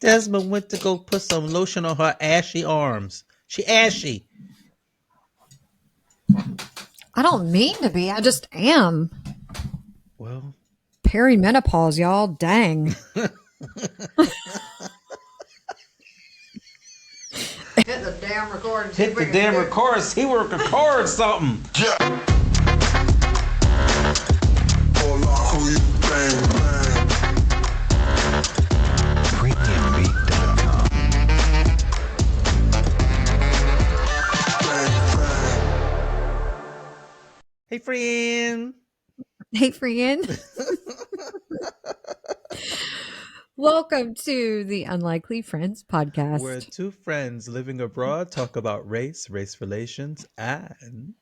Desmond went to go put some lotion on her ashy arms. She ashy. I don't mean to be. I just am. Well, Perimenopause, y'all. Dang. Hit the damn record. hit the damn record. See, we record something. Hey, friend. Hey, friend. Welcome to the Unlikely Friends podcast. Where two friends living abroad talk about race relations, and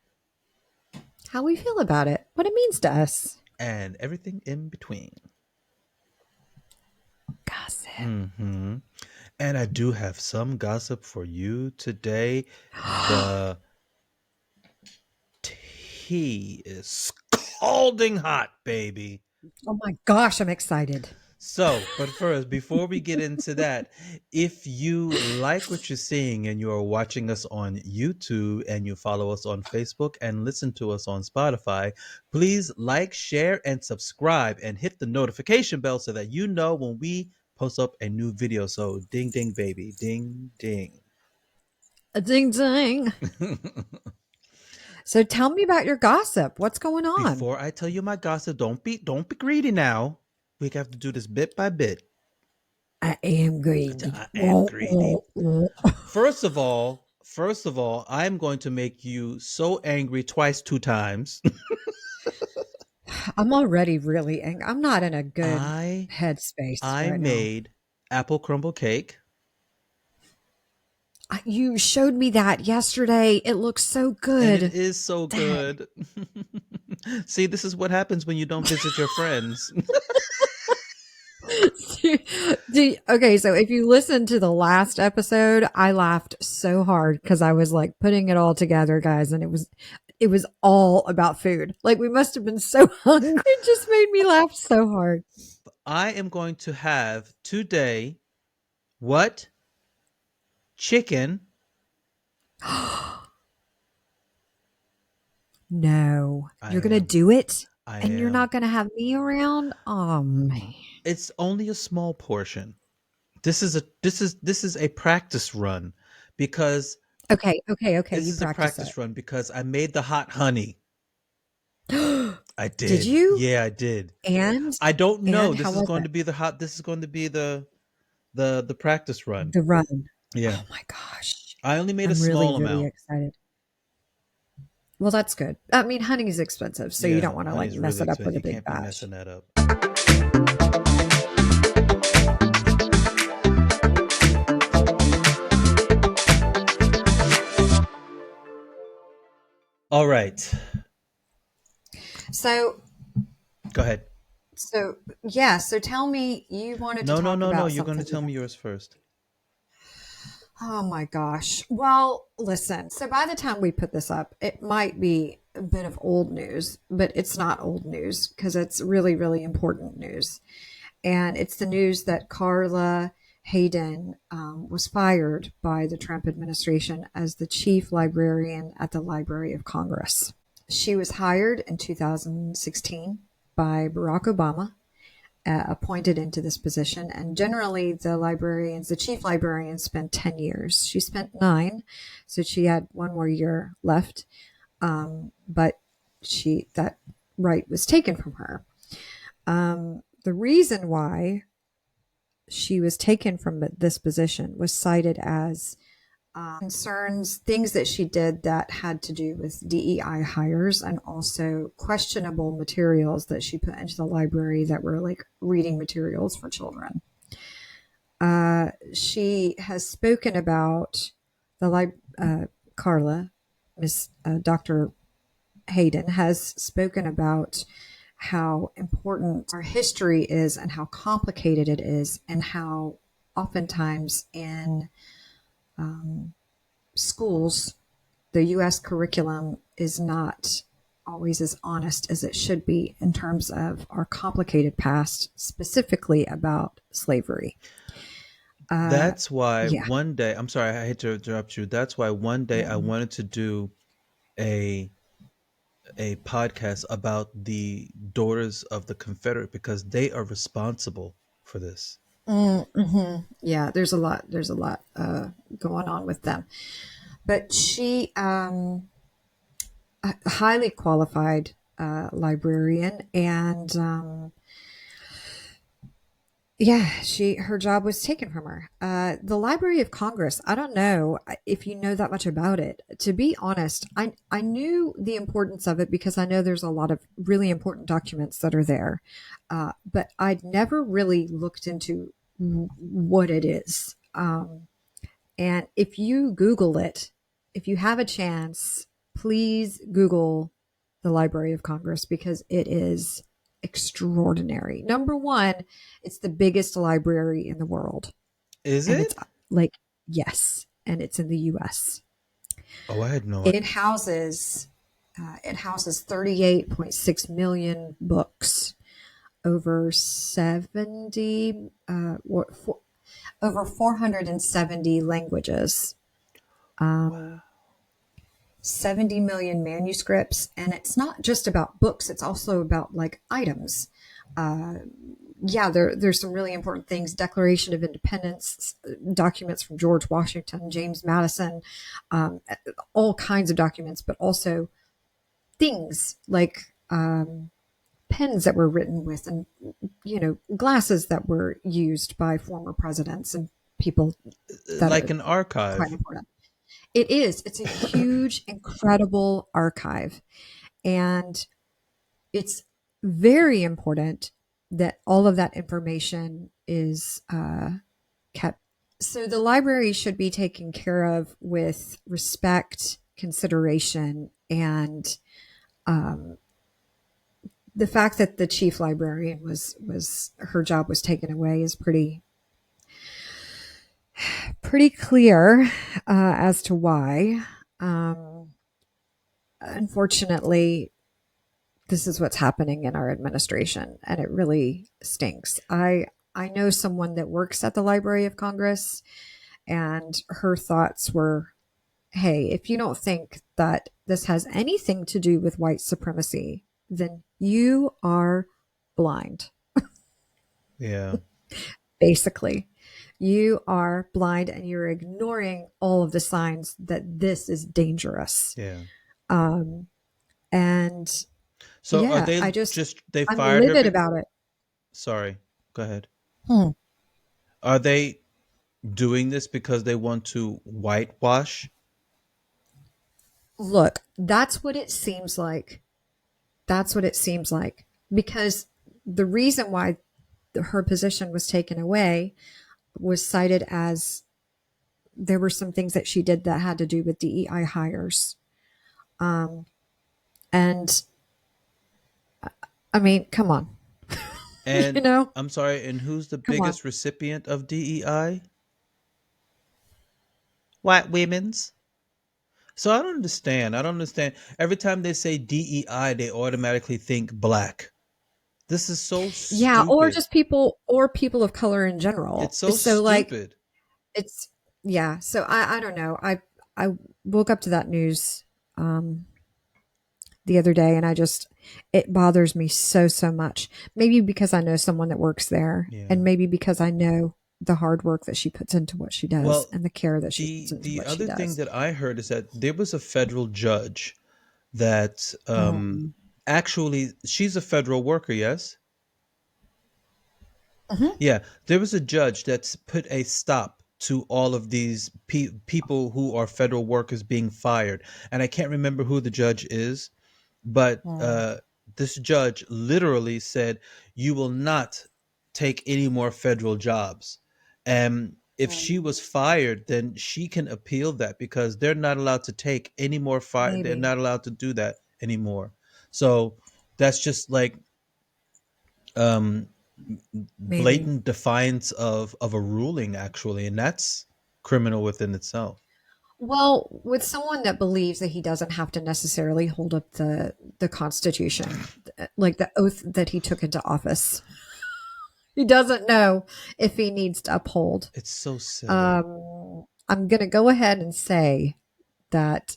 how we feel about it, what it means to us, and everything in between. Gossip. Mm-hmm. And I do have some gossip for you today. The tea is scalding hot, baby. Oh my gosh, I'm excited. So, but first, before we get into that, if you like what you're seeing and you're watching us on YouTube and you follow us on Facebook and listen to us on Spotify, please like, share, and subscribe and hit the notification bell so that you know when we post up a new video. So ding, ding, baby. Ding, ding. A ding, ding. So tell me about your gossip. What's going on? Before I tell you my gossip, don't be greedy now. We have to do this bit by bit. I am greedy. I am greedy. First of all, I'm going to make you so angry twice, 2 times. I'm already really angry. I'm not in a good headspace. I right made apple crumble cake. You showed me that yesterday. It looks so good. And it is so good. See, this is what happens when you don't visit your friends. Okay, so if you listen to the last episode, I laughed so hard because I was like putting it all together, guys, and it was all about food. Like we must have been so hungry. It just made me laugh so hard. I am going to have today what? Chicken. No, you're going to do it? And you're not going to have me around? Oh man. It's only a small portion. This is a practice run because Okay. This is a practice run because I made the hot honey. I did. Did you? Yeah, I did. And I don't know. This is going to be the practice run. The run. Yeah. Oh my gosh. I only made a small amount. Really excited. Well, that's good. I mean, honey is expensive, so you don't want to like mess it up with a big batch. Messing that up. All right. So, go ahead. So, yeah. So tell me, you wanted to talk about something. No. You're going to tell me yours first. Oh my gosh. Well, listen. So by the time we put this up, it might be a bit of old news, but it's not old news because it's really, really important news. And it's the news that Carla Hayden was fired by the Trump administration as the chief librarian at the Library of Congress. She was hired in 2016 by Barack Obama, appointed into this position. And generally the chief librarian spent 10 years. She spent 9, so she had 1 more year left. But that right was taken from her. The reason why she was taken from this position was cited as concerns, things that she did that had to do with DEI hires and also questionable materials that she put into the library that were like reading materials for children. She has spoken about Carla, Dr. Hayden has spoken about how important our history is and how complicated it is and how oftentimes in schools, the U.S. curriculum is not always as honest as it should be in terms of our complicated past, specifically about slavery. Uh, That's why yeah. one day, I'm sorry, I hate to interrupt you. That's why one day I Mm, wanted to do a podcast about the daughters of the Confederate because they are responsible for this. yeah, there's a lot. There's a lot going on with them. But she, a highly qualified librarian, and yeah, her job was taken from her. The Library of Congress. I don't know if you know that much about it. To be honest, I knew the importance of it because I know there's a lot of really important documents that are there, but I'd never really looked into what it is. And if you Google it, if you have a chance, please Google the Library of Congress because it is extraordinary. Number one, it's the biggest library in the world. Is And it's it? like, yes, and it's in the US. Oh, I had no idea. It houses 38.6 million books, over 70 over 470 languages, Wow. 70 million manuscripts. And it's not just about books, it's also about like items. Uh, yeah, there's some really important things. Declaration of Independence, documents from George Washington, James Madison, um, all kinds of documents, but also things like pens that were written with, and glasses that were used by former presidents and people that Like are an quite archive. important. It is. It's a huge, incredible archive. And it's very important that all of that information is kept. So the library should be taken care of with respect, consideration, and um, the fact that the chief librarian was her job was taken away is pretty clear as to why. Um, Unfortunately, this is what's happening in our administration, and it really stinks. I know someone that works at the Library of Congress, and her thoughts were, "Hey, if you don't think that this has anything to do with white supremacy, then you are blind." Yeah. Basically, you are blind and you're ignoring all of the signs that this is dangerous. Yeah. Um, and So are yeah, they just they I'm fired her? livid about it. Sorry. Go ahead. Hmm. Are they doing this because they want to whitewash? Look, that's what it seems like. That's what it seems like. Because the reason why her position was taken away was cited as there were some things that she did that had to do with DEI hires. Um, and I mean, come on, you And know, I'm sorry, and who's the come on. biggest recipient of DEI? White women's. So I don't understand. I don't understand. Every time they say DEI, they automatically think black. This is so Yeah, or stupid. just people of color in general. It's so So like stupid. it's yeah. So I don't know. I woke up to that news um, the other day, and it bothers me so much. Maybe because I know someone that works there, and Yeah. maybe because I know the hard work that she puts into what she does Well, and the care that she puts into the what she other thing does. that I heard is that there was a federal judge that Um, actually she's a federal worker, yes? mhm. Yeah, there was a judge that's put a stop to all of these people who are federal workers being fired. And I can't remember who the judge is, but Mm. this judge literally said, "You will not take any more federal jobs." And if she was Mm. fired, then she can appeal that because they're not allowed to take any more fire. They're Maybe, not allowed to do that anymore. So that's just like um, maybe. blatant defiance of a ruling, actually, and that's criminal within itself. Well, with someone that believes that he doesn't have to necessarily hold up the Constitution, like the oath that he took into office, he doesn't know if he needs to uphold. It's so silly. I'm going to go ahead and say that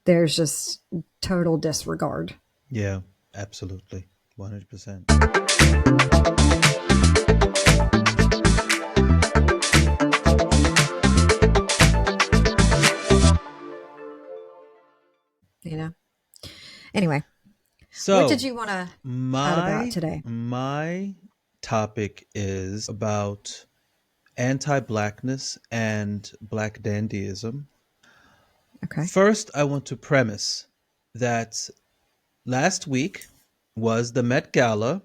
there's just total disregard. Yeah, absolutely. 100%. You know. Anyway, what did So, you want to chat about my today? my topic is about anti-blackness and black dandyism. Okay. First, I want to premise that last week was the Met Gala,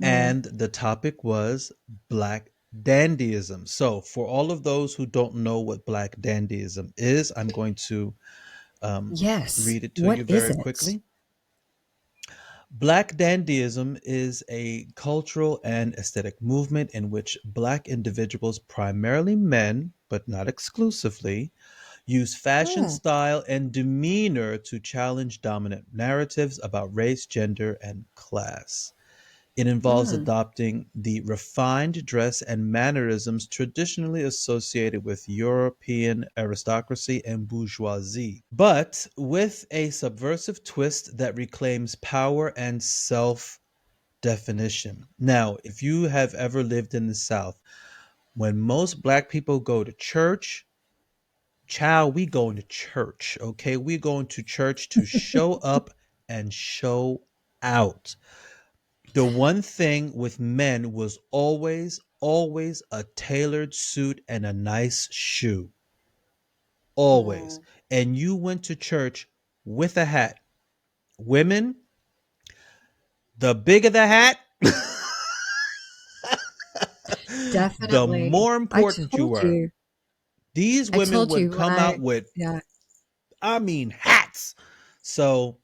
Mm, and the topic was black dandyism. So, for all of those who don't know what black dandyism is, I'm going to yes. read it to What you is very it? quickly. Black dandyism is a cultural and aesthetic movement in which black individuals, primarily men, but not exclusively, use fashion, Hmm. style, and demeanor to challenge dominant narratives about race, gender, and class. It involves Mm. adopting the refined dress and mannerisms traditionally associated with European aristocracy and bourgeoisie, but with a subversive twist that reclaims power and self definition. Now, if you have ever lived in the South, when most black people go to church, child, we going to church, okay? We going to church to show up and show out. The one thing with men was always a tailored suit and a nice shoe. Always. Mm. And you went to church with a hat. Women, the bigger the hat, the Definitely. more I important you told were. you. These I women told would you when come out I, with, yeah. I mean, hats. So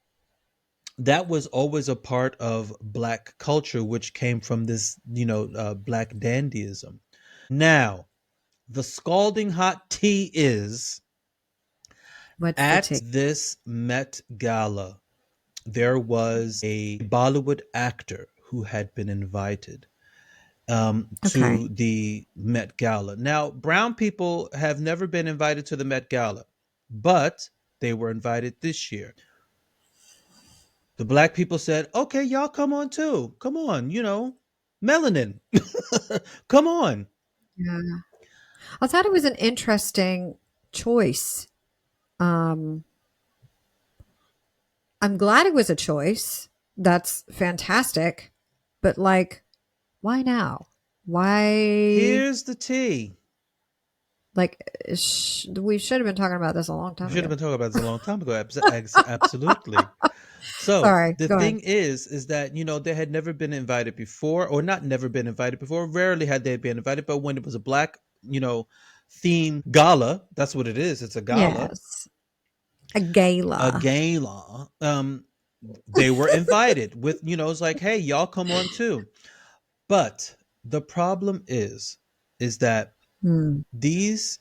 that was always a part of black culture, which came from this, black dandyism. Now, the scalding hot tea is What's the at take? this Met Gala, there was a Bollywood actor who had been invited Okay. to the Met Gala. Now, brown people have never been invited to the Met Gala, but they were invited this year. The black people said, okay, y'all come on too. Come on, melanin. Come on. Yeah. I thought it was an interesting choice. Um, I'm glad it was a choice. That's fantastic. But like, why now? Why? Here's the tea. Like, we should have been talking about this a long We time should have ago. been talking about this a long time ago. Absolutely. So Sorry. the Go ahead. thing is that they had never been invited before, or not never been invited before. Rarely had they been invited, but when it was a black, theme gala, that's what it is. It's a gala, Yes. A a gala. gala. They were invited with, it's like, hey, y'all come on too. But the problem is that Hmm. these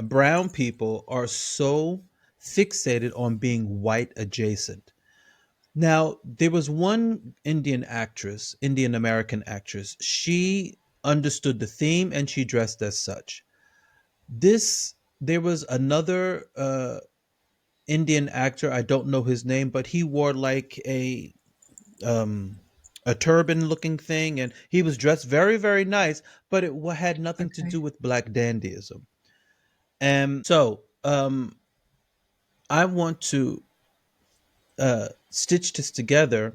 brown people are so fixated on being white adjacent. Now, there was one Indian American actress. She understood the theme and she dressed as such. This There was another Indian actor. I don't know his name, but he wore like um, a turban looking thing, and he was dressed very very nice. But it had nothing to Okay. do with black dandyism. So I want to stitch this together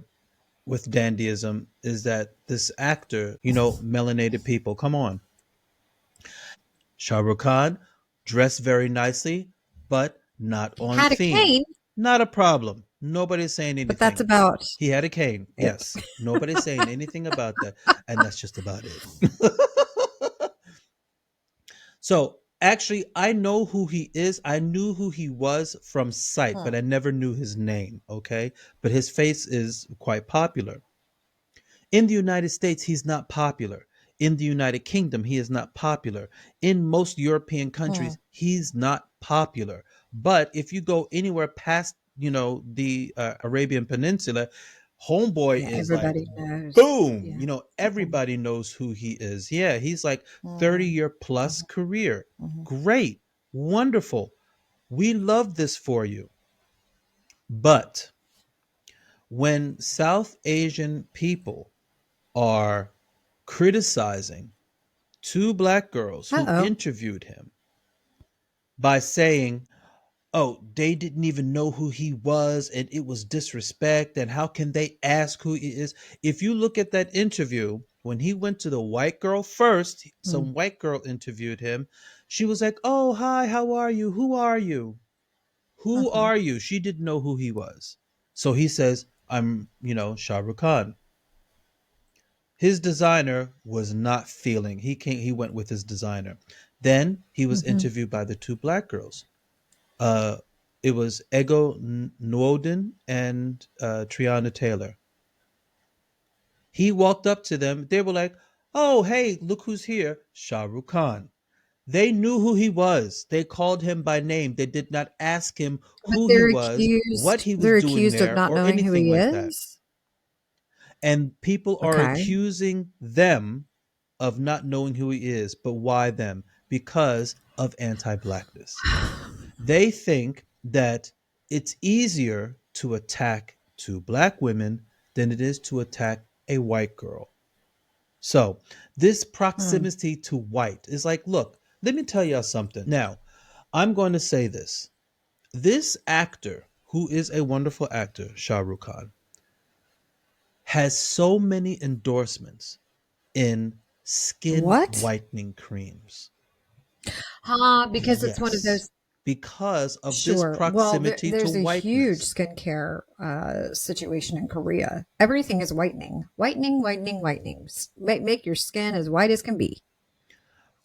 with dandyism is that this actor, melanated people, come on. Shah Rukh Khan dressed very nicely, but not on Had a theme. cane, Not a problem. Nobody's saying but that's anything. about He had a cane, it. yes. Nobody's saying anything about that. And that's just about it. So actually, I know who he is. I knew who he was from sight, but Hmm. I never knew his name. Okay. But his face is quite popular. In the United States, he's not popular. In the United Kingdom, he is not popular. In most European Hmm. countries, he's not popular. But if you go anywhere past, the Arabian Peninsula, Homeboy Yeah, is like, everybody knows. boom, Yeah. Mhm. everybody knows who he is. Yeah, he's like Mhm. 30-year plus Mhm. career. Mhm. Great, wonderful. We love this for you. But when South Asian people are criticizing two black girls who Uh-oh. interviewed him by saying, oh, they didn't even know who he was and it was disrespect. And how can they ask who he is? If you look at that interview, when he went to the white girl first, Mm. some white girl interviewed him. She was like, oh, hi, how are you? Who are you? Who Uh-huh. are you? She didn't know who he was. So he says, I'm, Shah Rukh Khan. His designer was not feeling. He went with his designer. Then he was Mhm. interviewed by the two black girls. Uh, it was Ego Nwodin and Triana Taylor. He walked up to them. They were like, "Oh, hey, look who's here, Shah Rukh Khan." They knew who he was. They called him by name. They did not ask him But who he was, what he was they're doing accused of there, not or knowing who anything he like that. is? And people are Okay. accusing them of not knowing who he is. But why them? Because of anti blackness. They think that it's easier to attack two black women than it is to attack a white girl. So, this Hmm. proximity to white is like, look, let me tell y'all something. Now, I'm going to say this. This actor, who is a wonderful actor, Shah Rukh Khan, has so many endorsements in skin What? whitening creams. Because it's one of Yes, those. because of this Sure. Well, proximity to there's a huge whiteness. skincare situation in Korea. Everything is whitening, whitening, whitening, whitenings. Make your skin as white as can be.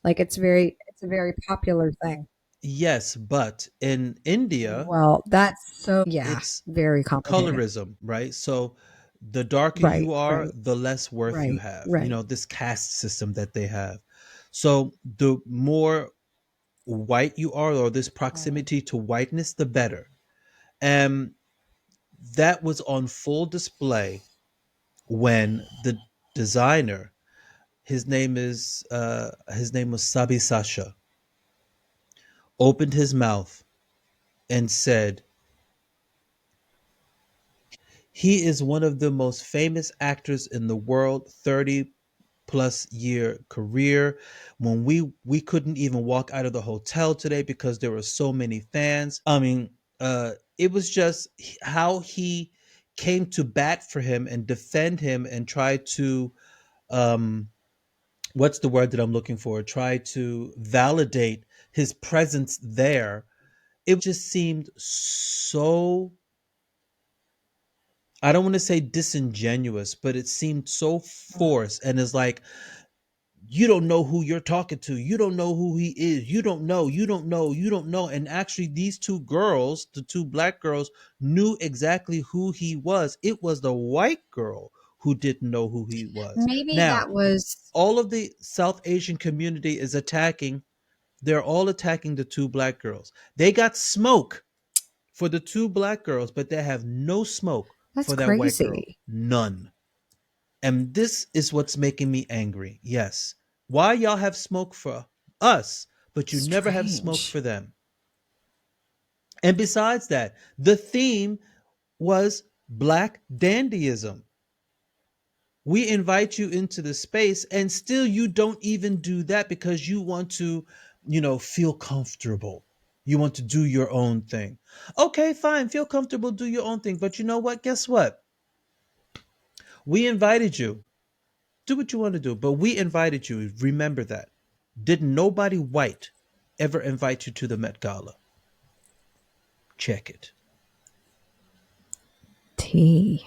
Like it's a very popular thing. Yes, but in India, Well, that's so, yeah, it's very complicated. colorism, right? So the darker Right, you are, right, the less worth you right, have. right. This caste system that they have. So the more white you are, or this Mm. proximity to whiteness, the better. And that was on full display when the designer, his name was Sabi Sasha, opened his mouth and said, he is one of the most famous actors in the world, 30 plus year career. When we couldn't even walk out of the hotel today because there were so many fans. I mean, it was just how he came to bat for him and defend him and try to, um what's the word that I'm looking for? Try to validate his presence there. It just seemed so, I don't want to say disingenuous, but it seemed so Mm. forced, and it's like, you don't know who you're talking to. You don't know who he is. You don't know. And actually, these two girls, the two black girls, knew exactly who he was. It was the white girl who didn't know who he was. Maybe Now, that was all of the South Asian community is attacking, they're all attacking the two black girls. They got smoke for the two black girls, but they have no smoke that's for that white girl. crazy. None. And this is what's making me angry. Yes. Why y'all have smoke for us, but you never have smoke Strange. for them? And besides that, the theme was black dandyism. We invite you into the space, and still you don't even do that because you want to, feel comfortable. You want to do your own thing. Okay, fine, feel comfortable, do your own thing. But you know what? Guess what? We invited you. Do what you want to do, but we invited you. Remember that. Did nobody white ever invite you to the Met Gala? Check it. Tea.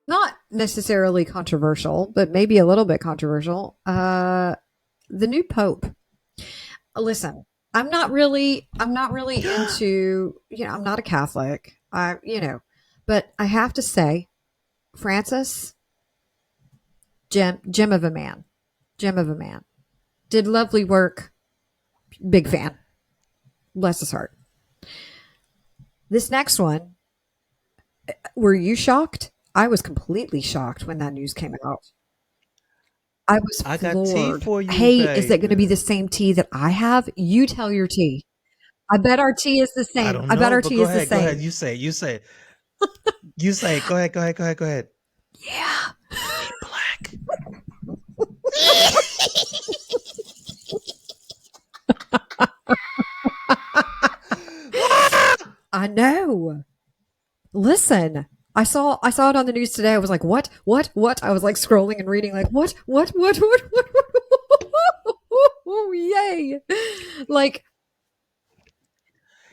Not necessarily controversial, but maybe a little bit controversial. the new pope. Listen, I'm not really into, I'm not a Catholic. But I have to say, Francis, gem of a man. Gem of a man. Did lovely work. Big fan. Bless his heart. This next one, were you shocked? I was completely shocked when that news came out. I was I got tea floored. for you, Hey, is it going to be baby. the same tea that I have? You tell your tea. I bet our tea is the I same. don't I bet know, our but tea go is the ahead. Go ahead. same. You say it. You say it. You say it. Go ahead. Go ahead. Go ahead. Go ahead. Yeah. He black. I know. Listen, I saw it on the news today. I was like, what? I was like scrolling and reading, like, what? Yay! Like,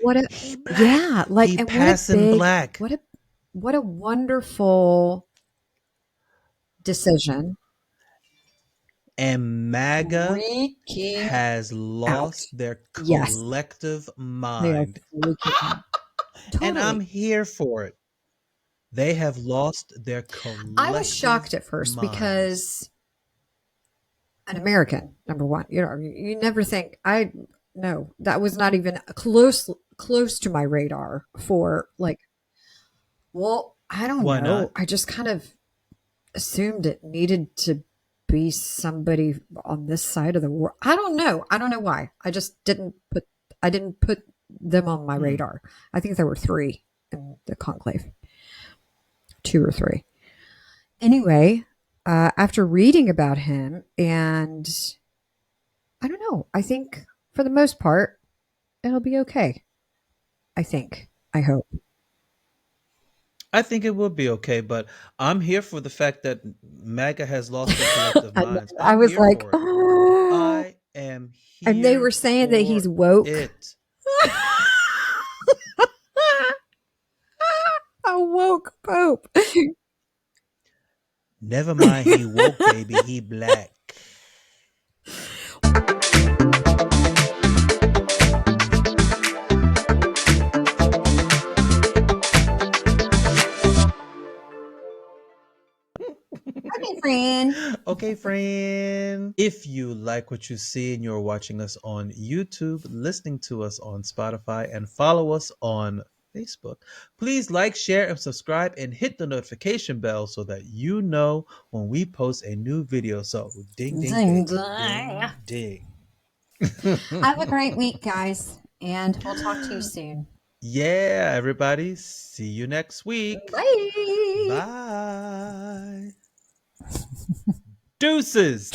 what a He black. yeah, like, He and what a passing big, black. what a wonderful decision. And MAGA Freaking has out. lost their Yes, collective they are mind. freaking out. And I'm Totally. here for it. They have lost their I was shocked collective at first minds. because an American, number one. You never think I no, that was not even close to my radar for like, well, I don't Why know. not? I just kind of assumed it needed to be somebody on this side of the world. I don't know. I don't know why. I didn't put them on my Hmm. radar. I think there were three in the conclave. Two or three. Anyway, after reading about him, and I don't know, I think for the most part, it'll be okay. I think. I hope. I think it will be okay, but I'm here for the fact that MAGA has lost their collective I know. minds. I I'm was here like, for it. oh. I am And they here were saying that he's for woke. it. A woke pope. Never mind, he woke, baby. He black. Okay, friend. Okay, friend. If you like what you see and you're watching us on YouTube, listening to us on Spotify, and follow us on Facebook, please like, share, and subscribe and hit the notification bell so that you know when we post a new video. So, ding, ding, Ding, ding, ding. ding, ding. Have a great week, guys, and we'll talk to you soon. Yeah, everybody. See you next week. Bye. Bye. Deuces.